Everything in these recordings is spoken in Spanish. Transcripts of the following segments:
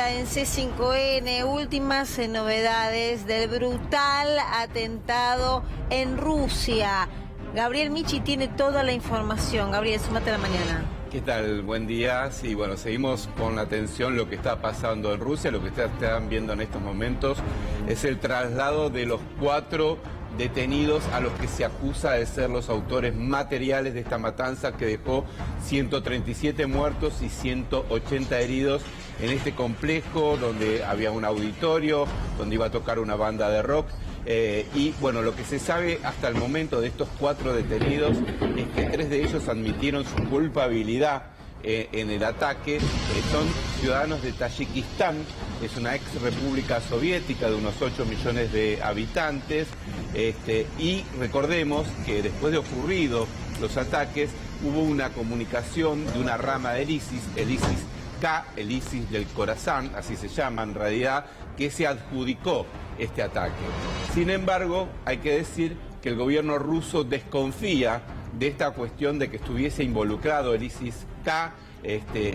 hora en C5N, últimas novedades del brutal atentado en Rusia. Gabriel Michi tiene toda la información. Gabriel, súmate a la mañana. ¿Qué tal? Buen día. Sí, bueno, seguimos con atención lo que está pasando en Rusia. Lo que están viendo en estos momentos es el traslado de los 4 detenidos a los que se acusa de ser los autores materiales de esta matanza que dejó 137 muertos y 180 heridos en este complejo donde había un auditorio, donde iba a tocar una banda de rock. Y bueno, lo que se sabe hasta el momento de estos 4 detenidos es que 3 de ellos admitieron su culpabilidad en el ataque. Son ciudadanos de Tayikistán, es una ex república soviética de unos 8 millones de habitantes. Y recordemos que después de ocurridos los ataques hubo una comunicación de una rama del ISIS, el ISIS-K, el ISIS del Khorasan, así se llama en realidad, que se adjudicó este ataque. Sin embargo, hay que decir que el gobierno ruso desconfía de esta cuestión de que estuviese involucrado el ISIS-K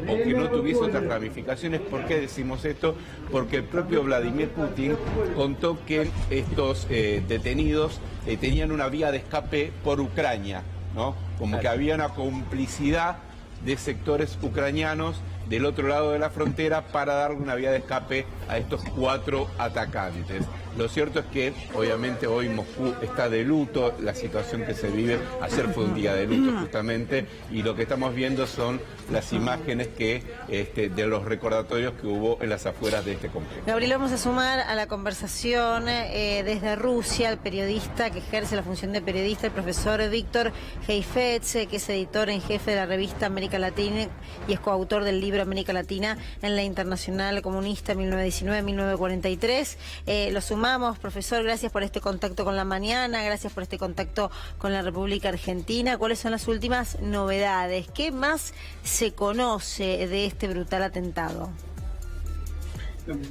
o que no tuviese otras ramificaciones. ¿Por qué decimos esto? Porque el propio Vladimir Putin contó que estos detenidos tenían una vía de escape por Ucrania, ¿no? Como que había una complicidad de sectores ucranianos del otro lado de la frontera para darle una vía de escape a estos 4 atacantes. Lo cierto es que obviamente hoy Moscú está de luto, la situación que se vive, ayer fue un día de luto justamente, y lo que estamos viendo son las imágenes de los recordatorios que hubo en las afueras de este complejo. Gabriel, vamos a sumar a la conversación desde Rusia al periodista que ejerce la función de periodista, el profesor Víctor Heifetz, que es editor en jefe de la revista América Latina y es coautor del libro América Latina en la Internacional Comunista 1919-1943. Lo sumamos, profesor, gracias por este contacto con la mañana, gracias por este contacto con la República Argentina. ¿Cuáles son las últimas novedades? ¿Qué más se conoce de este brutal atentado?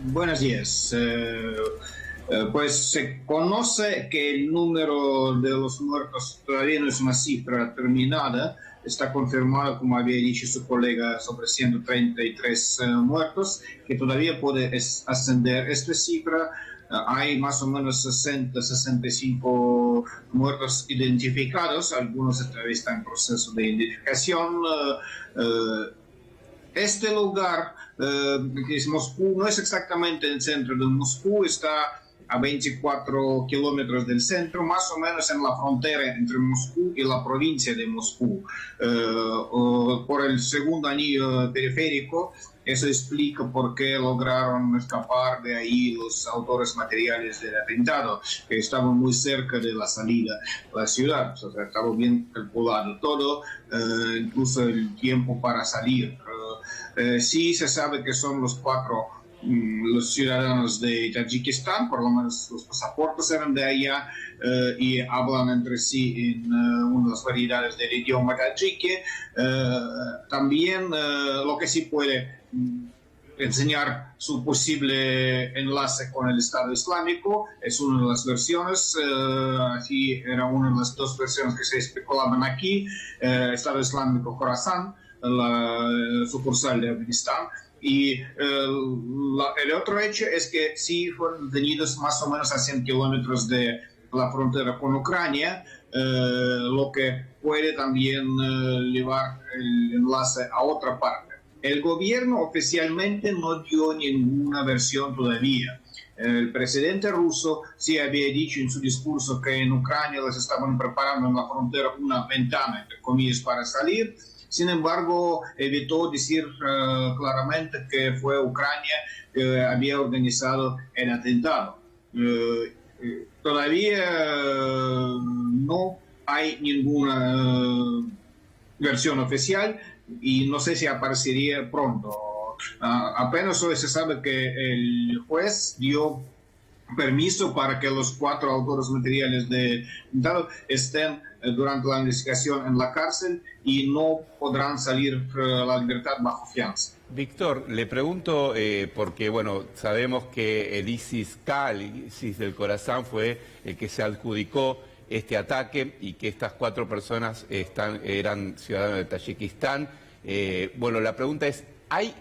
Buenos días. Pues se conoce que el número de los muertos todavía no es una cifra terminada. Está confirmado, como había dicho su colega, sobre 133 muertos, que todavía puede ascender esta cifra. Hay más o menos 60-65 muertos identificados, algunos todavía están en proceso de identificación. Este lugar, que es Moscú, no es exactamente el centro de Moscú, está a 24 kilómetros del centro, más o menos en la frontera entre Moscú y la provincia de Moscú. Por el segundo anillo periférico, eso explica por qué lograron escapar de ahí los autores materiales del atentado, que estaban muy cerca de la salida de la ciudad. O sea, estaba bien calculado todo, incluso el tiempo para salir. Sí se sabe que son los 4 los ciudadanos de Tayikistán, por lo menos los pasaportes eran de allá, y hablan entre sí en una de las variedades del idioma tayiki. También lo que sí puede enseñar su posible enlace con el Estado Islámico es una de las versiones, así era una de las 2 versiones que se especulaban aquí, Estado Islámico Khorasan, la sucursal de Afganistán. Y el otro hecho es que sí fueron detenidos más o menos a 100 kilómetros de la frontera con Ucrania, lo que puede también llevar el enlace a otra parte. El gobierno oficialmente no dio ninguna versión todavía. El presidente ruso sí había dicho en su discurso que en Ucrania les estaban preparando en la frontera una ventana, entre comillas, para salir. Sin embargo, evitó decir claramente que fue Ucrania que había organizado el atentado. Todavía no hay ninguna versión oficial y no sé si aparecería pronto. Apenas hoy se sabe que el juez dio permiso para que los 4 autores materiales de atentado estén durante la investigación en la cárcel y no podrán salir a la libertad bajo fianza. Víctor, le pregunto, porque bueno, sabemos que el ISIS-K, el ISIS del Khorasan, fue el que se adjudicó este ataque y que estas 4 personas eran ciudadanos de Tayikistán. Bueno, la pregunta es, ¿hay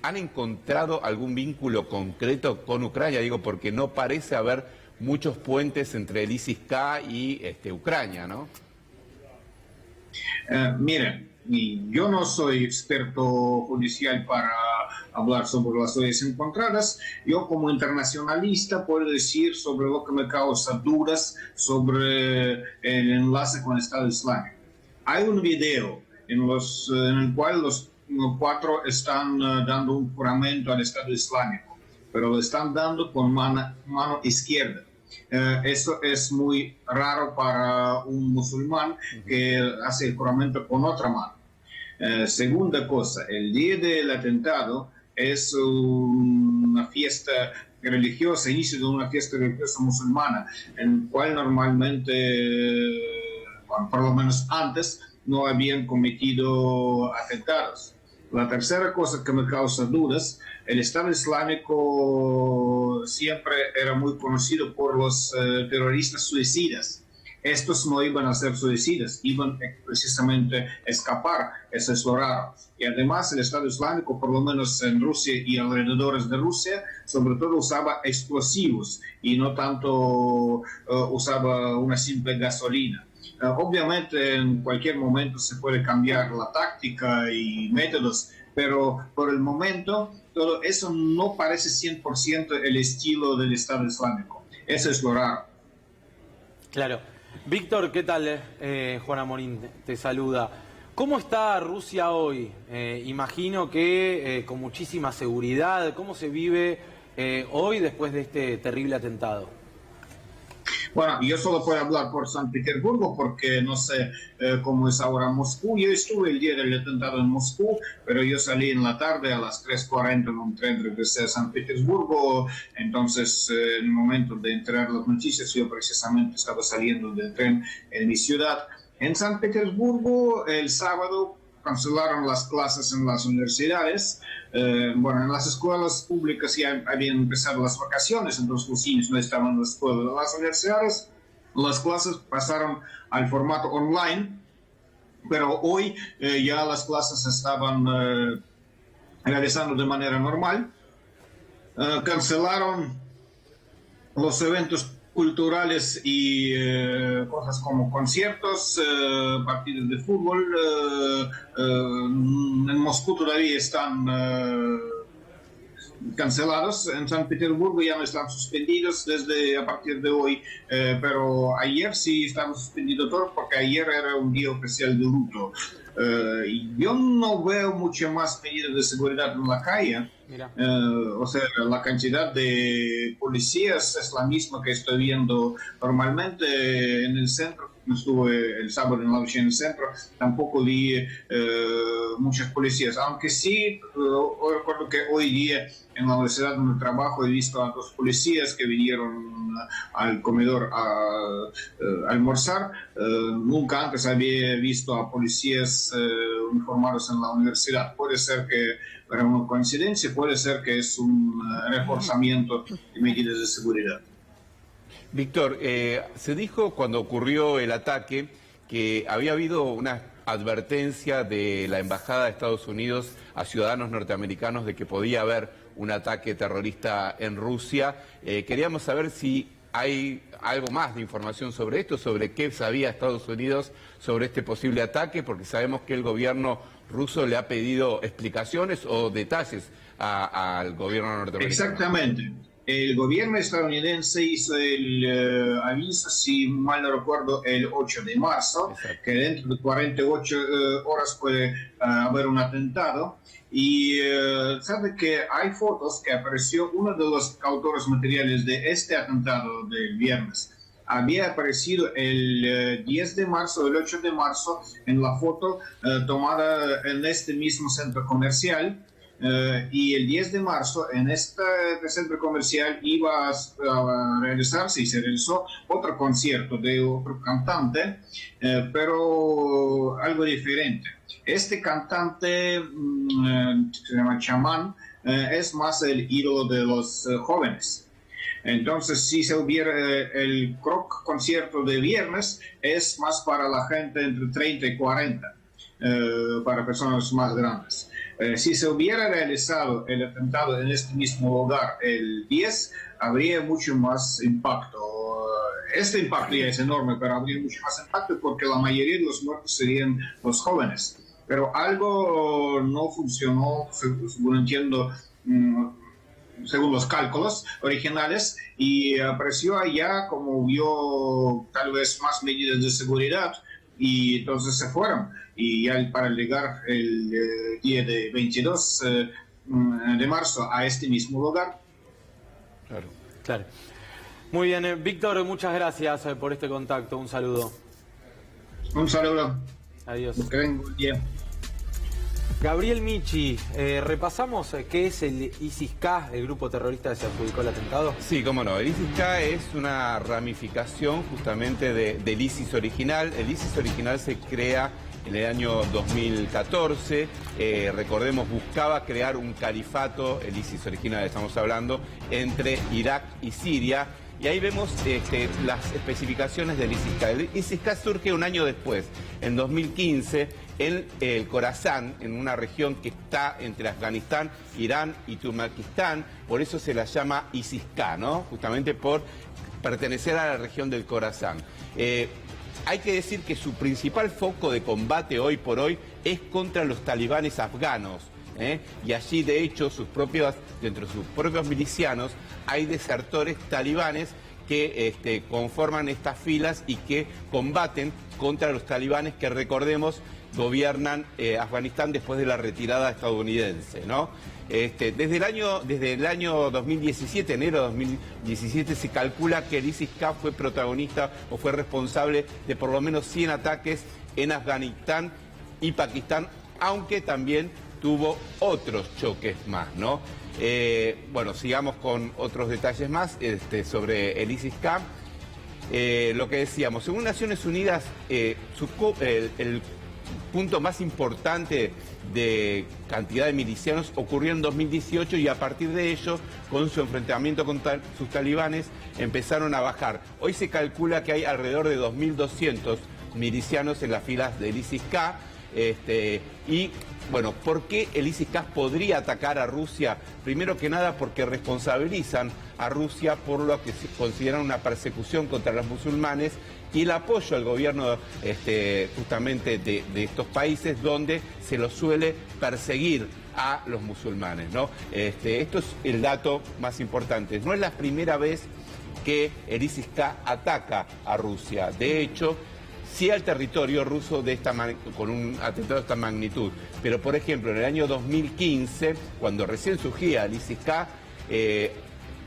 ¿Han encontrado algún vínculo concreto con Ucrania? Digo, porque no parece haber muchos puentes entre el ISIS-K y Ucrania, ¿no? Miren, yo no soy experto judicial para hablar sobre las huellas encontradas. Yo como internacionalista puedo decir sobre lo que me causa dudas sobre el enlace con el Estado Islámico. Hay un video en el cual los cuatro están dando un juramento al Estado Islámico, pero lo están dando con mano izquierda. Eso es muy raro para un musulmán que hace el juramento con otra mano. Segunda cosa, el día del atentado es una fiesta religiosa, inicio de una fiesta religiosa musulmana, en la cual normalmente, bueno, por lo menos antes, no habían cometido atentados. La tercera cosa que me causa dudas, el Estado Islámico siempre era muy conocido por los terroristas suicidas. Estos no iban a ser suicidas, iban precisamente a escapar, eso es lo raro. Y además el Estado Islámico, por lo menos en Rusia y alrededores de Rusia, sobre todo usaba explosivos y no tanto usaba una simple gasolina. Obviamente en cualquier momento se puede cambiar la táctica y métodos, pero por el momento todo eso no parece 100% el estilo del Estado Islámico. Eso es lo raro. Claro. Víctor, ¿qué tal? Juana Morín te saluda. ¿Cómo está Rusia hoy? Imagino que con muchísima seguridad. ¿Cómo se vive hoy después de este terrible atentado? Bueno, yo solo puedo hablar por San Petersburgo porque no sé cómo es ahora Moscú. Yo estuve el día del atentado en Moscú, pero yo salí en la tarde a las 3:40 en un tren, regresé a San Petersburgo. Entonces, en el momento de enterar las noticias, yo precisamente estaba saliendo del tren en mi ciudad. En San Petersburgo, el sábado, cancelaron las clases en las universidades. Bueno, en las escuelas públicas ya habían empezado las vacaciones, entonces los niños no estaban en la escuela. De las universidades, las clases pasaron al formato online, pero hoy ya las clases estaban realizando de manera normal. Cancelaron los eventos culturales y cosas como conciertos, partidos de fútbol. En Moscú todavía están cancelados, en San Petersburgo ya no están suspendidos desde a partir de hoy, pero ayer sí estaba suspendido todo porque ayer era un día oficial de luto. Yo no veo mucho más medidas de seguridad en la calle. O sea, la cantidad de policías es la misma que estoy viendo normalmente en el centro. Estuve el sábado en la noche en el centro, tampoco vi muchas policías, aunque sí recuerdo que hoy día en la universidad donde trabajo he visto a 2 policías que vinieron al comedor a almorzar. Nunca antes había visto a policías uniformados en la universidad. Puede ser que era una coincidencia, puede ser que es un reforzamiento de medidas de seguridad. Víctor, se dijo cuando ocurrió el ataque que había habido una advertencia de la Embajada de Estados Unidos a ciudadanos norteamericanos de que podía haber un ataque terrorista en Rusia. Queríamos saber si hay algo más de información sobre esto, sobre qué sabía Estados Unidos sobre este posible ataque, porque sabemos que el gobierno ruso le ha pedido explicaciones o detalles al gobierno norteamericano. Exactamente. El gobierno estadounidense hizo el aviso, si mal no recuerdo, el 8 de marzo, exacto, que dentro de 48 horas puede haber un atentado. Y sabe que hay fotos que apareció uno de los autores materiales de este atentado del viernes. Había aparecido el 10 de marzo, el 8 de marzo, en la foto tomada en este mismo centro comercial. Y el 10 de marzo en este centro comercial iba a realizarse y se realizó otro concierto de otro cantante, pero algo diferente. Este cantante se llama Chamán, es más el ídolo de los jóvenes. Entonces, si se hubiera el rock concierto de viernes, es más para la gente entre 30 y 40, para personas más grandes. Si se hubiera realizado el atentado en este mismo lugar el 10, habría mucho más impacto. Este impacto ya es enorme, pero habría mucho más impacto porque la mayoría de los muertos serían los jóvenes. Pero algo no funcionó, según entiendo, según los cálculos originales, y apareció allá como vio tal vez más medidas de seguridad, y entonces se fueron. Y ya para llegar el día de 22 de marzo a este mismo lugar. Claro, claro. Muy bien, Víctor, muchas gracias por este contacto. Un saludo. Un saludo. Adiós. Que tengan buen día. Gabriel Michi, repasamos qué es el ISIS-K, el grupo terrorista que se adjudicó el atentado. Sí, cómo no. El ISIS-K es una ramificación justamente del ISIS original. El ISIS original se crea en el año 2014. Recordemos, buscaba crear un califato, el ISIS original estamos hablando, entre Irak y Siria. Y ahí vemos las especificaciones del ISIS-K. El ISIS-K surge un año después, en 2015, en el Khorasan, en una región que está entre Afganistán, Irán y Turkmenistán. Por eso se la llama ISIS-K, ¿no? Justamente por pertenecer a la región del Khorasan. Hay que decir que su principal foco de combate hoy por hoy es contra los talibanes afganos. Y allí, de hecho, dentro de sus propios milicianos hay desertores talibanes que conforman estas filas y que combaten contra los talibanes que, recordemos, gobiernan Afganistán después de la retirada estadounidense, ¿no? Desde el año 2017, enero de 2017, se calcula que el ISIS-K fue protagonista o fue responsable de por lo menos 100 ataques en Afganistán y Pakistán, aunque también tuvo otros choques más, ¿no? Bueno, sigamos con otros detalles más sobre el ISIS-K. Lo que decíamos, según Naciones Unidas, el punto más importante de cantidad de milicianos ocurrió en 2018 y a partir de ello, con su enfrentamiento con sus talibanes, empezaron a bajar. Hoy se calcula que hay alrededor de 2.200 milicianos en las filas del ISIS-K. Y bueno, ¿por qué el ISIS-K podría atacar a Rusia? Primero que nada porque responsabilizan a Rusia por lo que consideran una persecución contra los musulmanes y el apoyo al gobierno justamente de estos países donde se los suele perseguir a los musulmanes, ¿no? Esto es el dato más importante. No es la primera vez que el ISIS-K ataca a Rusia. De hecho, sí al territorio ruso con un atentado de esta magnitud. Pero, por ejemplo, en el año 2015, cuando recién surgía el ISIS-K,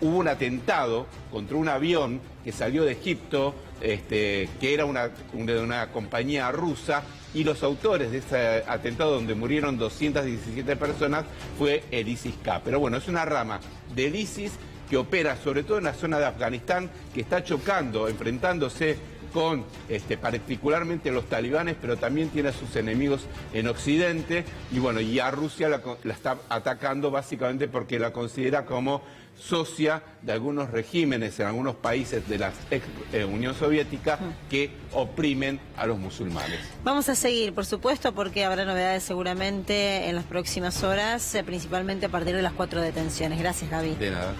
hubo un atentado contra un avión que salió de Egipto, que era de una compañía rusa, y los autores de ese atentado, donde murieron 217 personas, fue el ISIS-K. Pero bueno, es una rama del ISIS que opera sobre todo en la zona de Afganistán, que está chocando, enfrentándose con particularmente los talibanes, pero también tiene a sus enemigos en Occidente, y bueno, y a Rusia la está atacando básicamente porque la considera como socia de algunos regímenes en algunos países de la ex Unión Soviética que oprimen a los musulmanes. Vamos a seguir, por supuesto, porque habrá novedades seguramente en las próximas horas, principalmente a partir de las 4 detenciones. Gracias, Gaby. De nada.